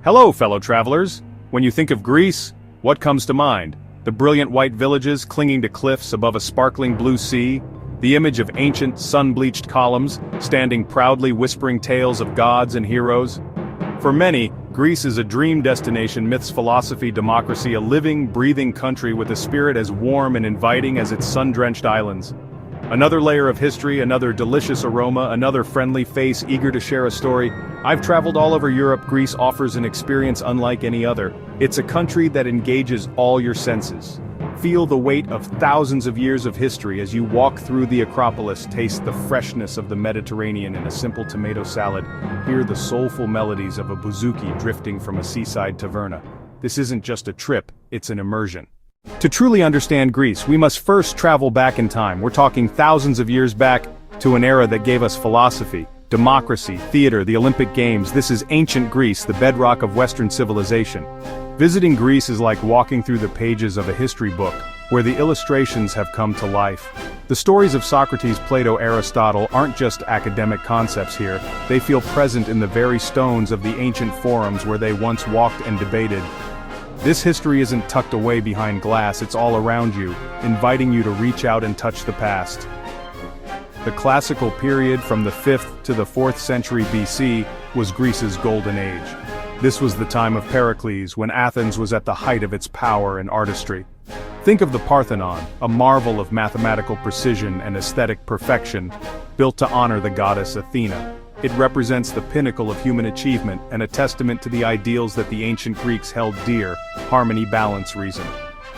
Hello, fellow travelers. When you think of Greece, what comes to mind? The brilliant white villages clinging to cliffs above a sparkling blue sea, the image of ancient, sun-bleached columns, standing proudly whispering tales of gods and heroes. For many, Greece is a dream destination, myths, philosophy, democracy, a living, breathing country with a spirit as warm and inviting as its sun-drenched islands. Another layer of history, another delicious aroma, another friendly face eager to share a story. I've traveled all over Europe. Greece offers an experience unlike any other. It's a country that engages all your senses. Feel the weight of thousands of years of history as you walk through the Acropolis, taste the freshness of the Mediterranean in a simple tomato salad, hear the soulful melodies of a bouzouki drifting from a seaside taverna. This isn't just a trip, it's an immersion. To truly understand Greece, we must first travel back in time. We're talking thousands of years back to an era that gave us philosophy, democracy, theater, the Olympic Games. This is ancient Greece, the bedrock of Western civilization. Visiting Greece is like walking through the pages of a history book, where the illustrations have come to life. The stories of Socrates, Plato, Aristotle aren't just academic concepts here, they feel present in the very stones of the ancient forums where they once walked and debated. This history isn't tucked away behind glass, it's all around you, inviting you to reach out and touch the past. The classical period from the 5th to the 4th century BC was Greece's golden age. This was the time of Pericles, when Athens was at the height of its power and artistry. Think of the Parthenon, a marvel of mathematical precision and aesthetic perfection, built to honor the goddess Athena. It represents the pinnacle of human achievement and a testament to the ideals that the ancient Greeks held dear: harmony, balance, reason.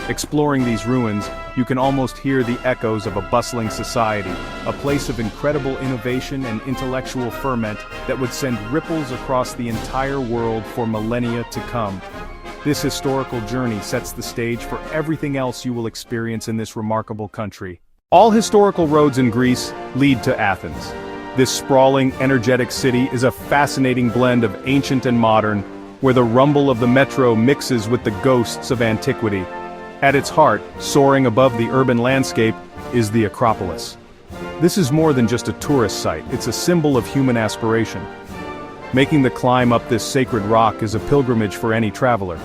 Exploring these ruins, you can almost hear the echoes of a bustling society, a place of incredible innovation and intellectual ferment that would send ripples across the entire world for millennia to come. This historical journey sets the stage for everything else you will experience in this remarkable country. All historical roads in Greece lead to Athens. This sprawling, energetic city is a fascinating blend of ancient and modern, where the rumble of the metro mixes with the ghosts of antiquity. At its heart, soaring above the urban landscape, is the Acropolis. This is more than just a tourist site, it's a symbol of human aspiration. Making the climb up this sacred rock is a pilgrimage for any traveler.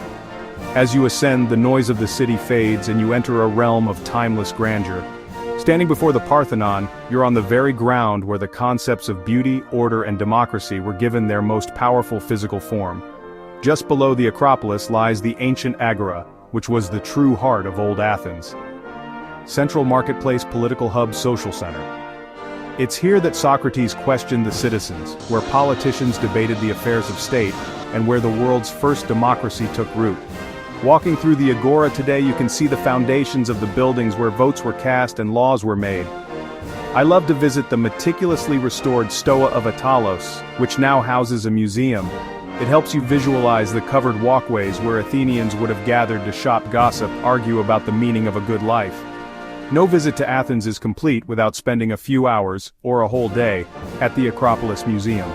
As you ascend, the noise of the city fades and you enter a realm of timeless grandeur. Standing before the Parthenon, you're on the very ground where the concepts of beauty, order, and democracy were given their most powerful physical form. Just below the Acropolis lies the ancient Agora, which was the true heart of old Athens. Central marketplace, political hub, social center. It's here that Socrates questioned the citizens, where politicians debated the affairs of state, and where the world's first democracy took root. Walking through the Agora today, you can see the foundations of the buildings where votes were cast and laws were made. I love to visit the meticulously restored Stoa of Attalos, which now houses a museum. It helps you visualize the covered walkways where Athenians would have gathered to shop, gossip, argue about the meaning of a good life. No visit to Athens is complete without spending a few hours, or a whole day, at the Acropolis Museum.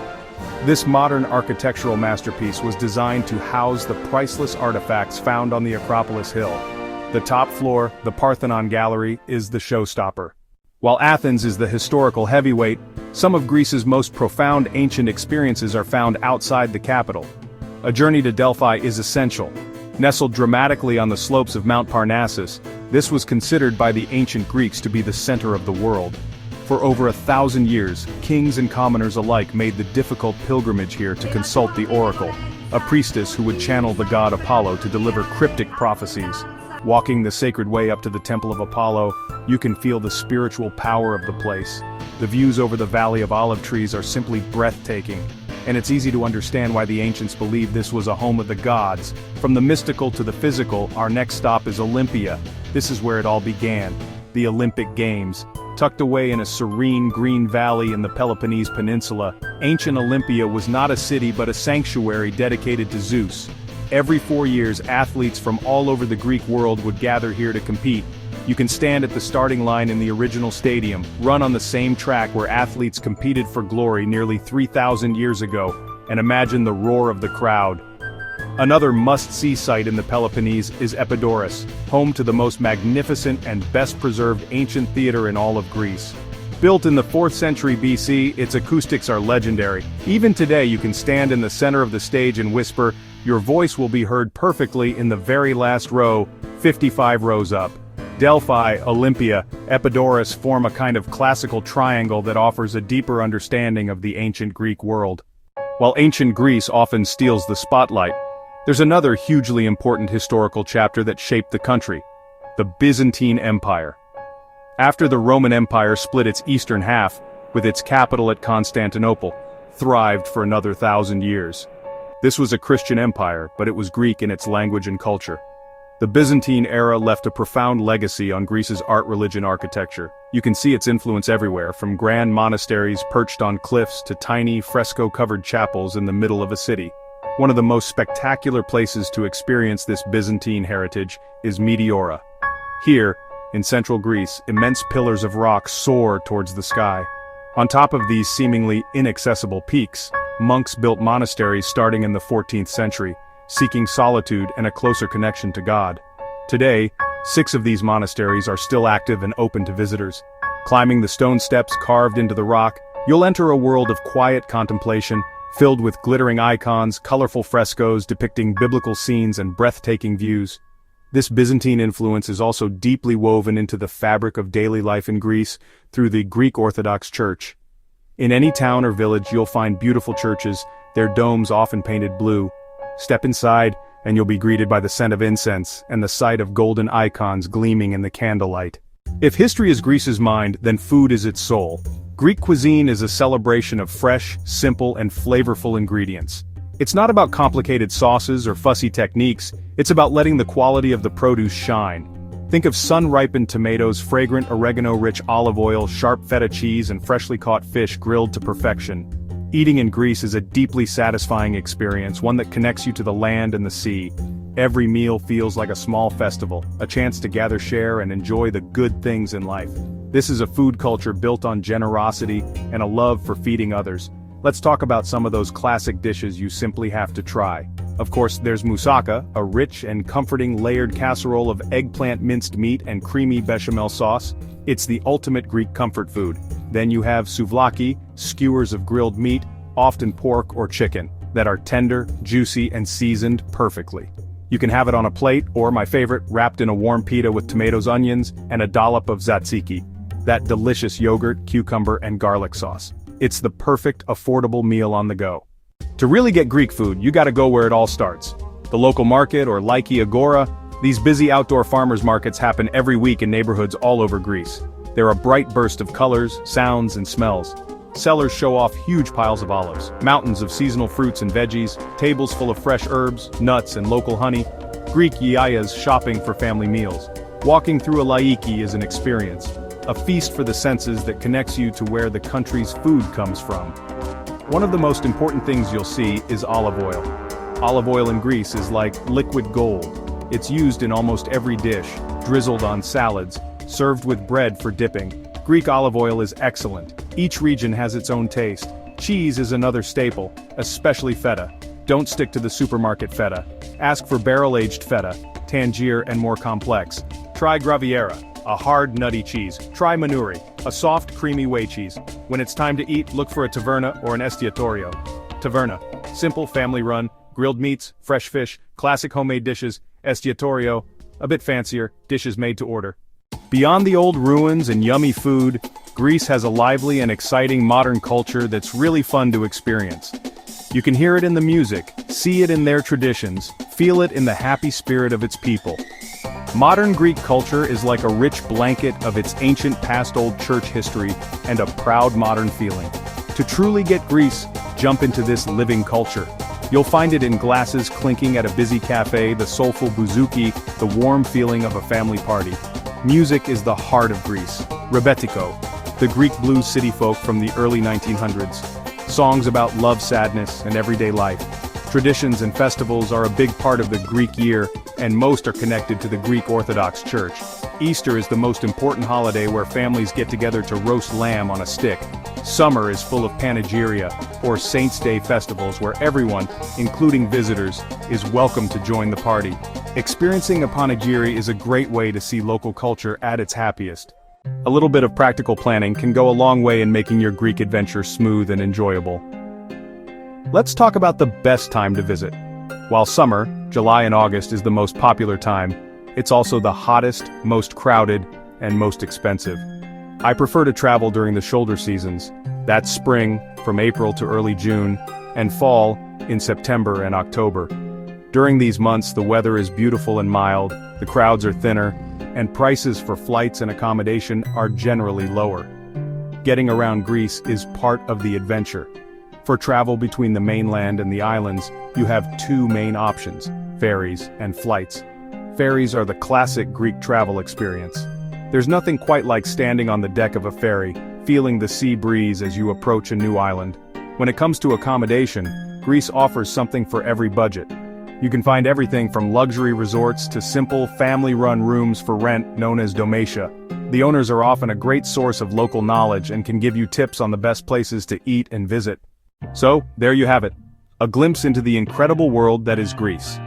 This modern architectural masterpiece was designed to house the priceless artifacts found on the Acropolis Hill. The top floor, the Parthenon Gallery, is the showstopper. While Athens is the historical heavyweight, some of Greece's most profound ancient experiences are found outside the capital. A journey to Delphi is essential. Nestled dramatically on the slopes of Mount Parnassus, this was considered by the ancient Greeks to be the center of the world. For over 1,000 years, kings and commoners alike made the difficult pilgrimage here to consult the oracle, a priestess who would channel the god Apollo to deliver cryptic prophecies. Walking the sacred way up to the Temple of Apollo, you can feel the spiritual power of the place. The views over the Valley of Olive Trees are simply breathtaking, and it's easy to understand why the ancients believed this was a home of the gods. From the mystical to the physical, our next stop is Olympia. This is where it all began, the Olympic Games. Tucked away in a serene green valley in the Peloponnese Peninsula, ancient Olympia was not a city but a sanctuary dedicated to Zeus. Every 4 years, athletes from all over the Greek world would gather here to compete. You can stand at the starting line in the original stadium, run on the same track where athletes competed for glory nearly 3,000 years ago, and imagine the roar of the crowd. Another must-see site in the Peloponnese is Epidaurus, home to the most magnificent and best-preserved ancient theater in all of Greece. Built in the 4th century BC, its acoustics are legendary. Even today you can stand in the center of the stage and whisper, your voice will be heard perfectly in the very last row, 55 rows up. Delphi, Olympia, Epidaurus form a kind of classical triangle that offers a deeper understanding of the ancient Greek world. While ancient Greece often steals the spotlight, there's another hugely important historical chapter that shaped the country: the Byzantine Empire. After the Roman Empire split its eastern half, with its capital at Constantinople, thrived for another 1,000 years. This was a Christian empire, but it was Greek in its language and culture. The Byzantine era left a profound legacy on Greece's art-religion architecture. You can see its influence everywhere, from grand monasteries perched on cliffs to tiny, fresco-covered chapels in the middle of a city. One of the most spectacular places to experience this Byzantine heritage is Meteora. Here, in central Greece, immense pillars of rock soar towards the sky. On top of these seemingly inaccessible peaks, monks built monasteries starting in the 14th century, seeking solitude and a closer connection to God. Today, 6 of these monasteries are still active and open to visitors. Climbing the stone steps carved into the rock, you'll enter a world of quiet contemplation, filled with glittering icons, colorful frescoes depicting biblical scenes and breathtaking views. This Byzantine influence is also deeply woven into the fabric of daily life in Greece through the Greek Orthodox Church. In any town or village you'll find beautiful churches, their domes often painted blue. Step inside, and you'll be greeted by the scent of incense and the sight of golden icons gleaming in the candlelight. If history is Greece's mind, then food is its soul. Greek cuisine is a celebration of fresh, simple, and flavorful ingredients. It's not about complicated sauces or fussy techniques, it's about letting the quality of the produce shine. Think of sun-ripened tomatoes, fragrant oregano-rich olive oil, sharp feta cheese, and freshly caught fish grilled to perfection. Eating in Greece is a deeply satisfying experience, one that connects you to the land and the sea. Every meal feels like a small festival, a chance to gather, share, and enjoy the good things in life. This is a food culture built on generosity and a love for feeding others. Let's talk about some of those classic dishes you simply have to try. Of course, there's moussaka, a rich and comforting layered casserole of eggplant minced meat and creamy bechamel sauce. It's the ultimate Greek comfort food. Then you have souvlaki, skewers of grilled meat, often pork or chicken, that are tender, juicy, and seasoned perfectly. You can have it on a plate, or my favorite, wrapped in a warm pita with tomatoes, onions, and a dollop of tzatziki, that delicious yogurt, cucumber, and garlic sauce. It's the perfect, affordable meal on the go. To really get Greek food, you gotta go where it all starts. The local market, or Laiki Agora. These busy outdoor farmers markets happen every week in neighborhoods all over Greece. They're a bright burst of colors, sounds, and smells. Sellers show off huge piles of olives, mountains of seasonal fruits and veggies, tables full of fresh herbs, nuts, and local honey. Greek yayas shopping for family meals. Walking through a laiki is an experience. A feast for the senses that connects you to where the country's food comes from. One of the most important things you'll see is olive oil. Olive oil in Greece is like liquid gold. It's used in almost every dish, drizzled on salads, served with bread for dipping. Greek olive oil is excellent. Each region has its own taste. Cheese is another staple, especially feta. Don't stick to the supermarket feta. Ask for barrel-aged feta, Tangier and more complex. Try Graviera, a hard, nutty cheese. Try Manuri, a soft, creamy whey cheese. When it's time to eat, look for a taverna or an estiatorio. Taverna, simple, family-run, grilled meats, fresh fish, classic homemade dishes. Estiatorio, a bit fancier, dishes made to order. Beyond the old ruins and yummy food, Greece has a lively and exciting modern culture that's really fun to experience. You can hear it in the music, see it in their traditions, feel it in the happy spirit of its people. Modern Greek culture is like a rich blanket of its ancient past old church history and a proud modern feeling. To truly get Greece, jump into this living culture. You'll find it in glasses clinking at a busy cafe, the soulful bouzouki, the warm feeling of a family party. Music is the heart of Greece. Rebetiko, the Greek blues city folk from the early 1900s. Songs about love, sadness, and everyday life. Traditions and festivals are a big part of the Greek year, and most are connected to the Greek Orthodox Church. Easter is the most important holiday where families get together to roast lamb on a stick. Summer is full of panegyria, or Saints' Day festivals where everyone, including visitors, is welcome to join the party. Experiencing a panegyria is a great way to see local culture at its happiest. A little bit of practical planning can go a long way in making your Greek adventure smooth and enjoyable. Let's talk about the best time to visit. While summer, July and August, is the most popular time, it's also the hottest, most crowded, and most expensive. I prefer to travel during the shoulder seasons. That's spring, from April to early June, and fall, in September and October. During these months, the weather is beautiful and mild, the crowds are thinner, and prices for flights and accommodation are generally lower. Getting around Greece is part of the adventure. For travel between the mainland and the islands, you have two main options: ferries and flights. Ferries are the classic Greek travel experience. There's nothing quite like standing on the deck of a ferry, feeling the sea breeze as you approach a new island. When it comes to accommodation, Greece offers something for every budget. You can find everything from luxury resorts to simple, family-run rooms for rent known as domatia. The owners are often a great source of local knowledge and can give you tips on the best places to eat and visit. So, there you have it. A glimpse into the incredible world that is Greece.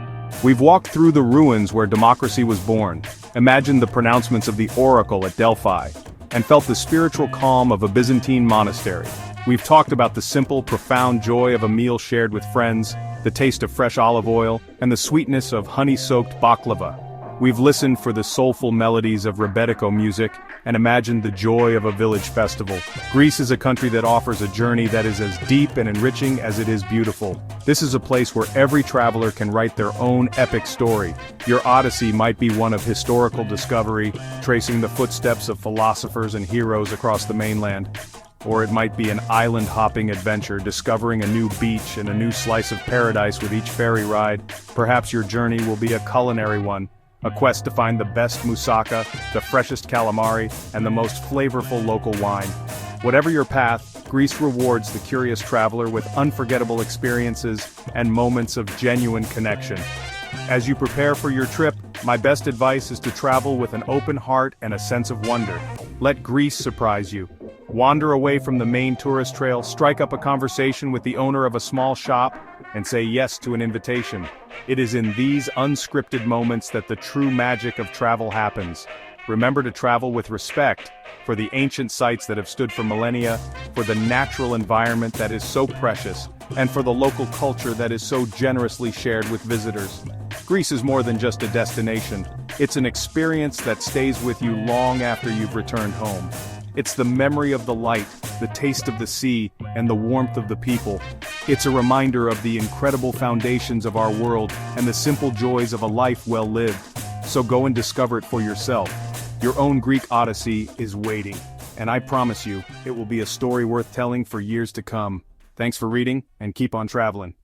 We've walked through the ruins where democracy was born, imagined the pronouncements of the oracle at Delphi, and felt the spiritual calm of a Byzantine monastery. We've talked about the simple, profound joy of a meal shared with friends, the taste of fresh olive oil, and the sweetness of honey-soaked baklava. We've listened for the soulful melodies of rebetiko music and imagined the joy of a village festival. Greece is a country that offers a journey that is as deep and enriching as it is beautiful. This is a place where every traveler can write their own epic story. Your odyssey might be one of historical discovery, tracing the footsteps of philosophers and heroes across the mainland. Or it might be an island-hopping adventure, discovering a new beach and a new slice of paradise with each ferry ride. Perhaps your journey will be a culinary one, a quest to find the best moussaka, the freshest calamari, and the most flavorful local wine. Whatever your path, Greece rewards the curious traveler with unforgettable experiences and moments of genuine connection. As you prepare for your trip, my best advice is to travel with an open heart and a sense of wonder. Let Greece surprise you. Wander away from the main tourist trail, strike up a conversation with the owner of a small shop, and say yes to an invitation. It is in these unscripted moments that the true magic of travel happens. Remember to travel with respect for the ancient sites that have stood for millennia, for the natural environment that is so precious, and for the local culture that is so generously shared with visitors. Greece is more than just a destination. It's an experience that stays with you long after you've returned home. It's the memory of the light, the taste of the sea, and the warmth of the people. It's a reminder of the incredible foundations of our world and the simple joys of a life well lived. So go and discover it for yourself. Your own Greek odyssey is waiting, and I promise you, it will be a story worth telling for years to come. Thanks for reading, and keep on traveling.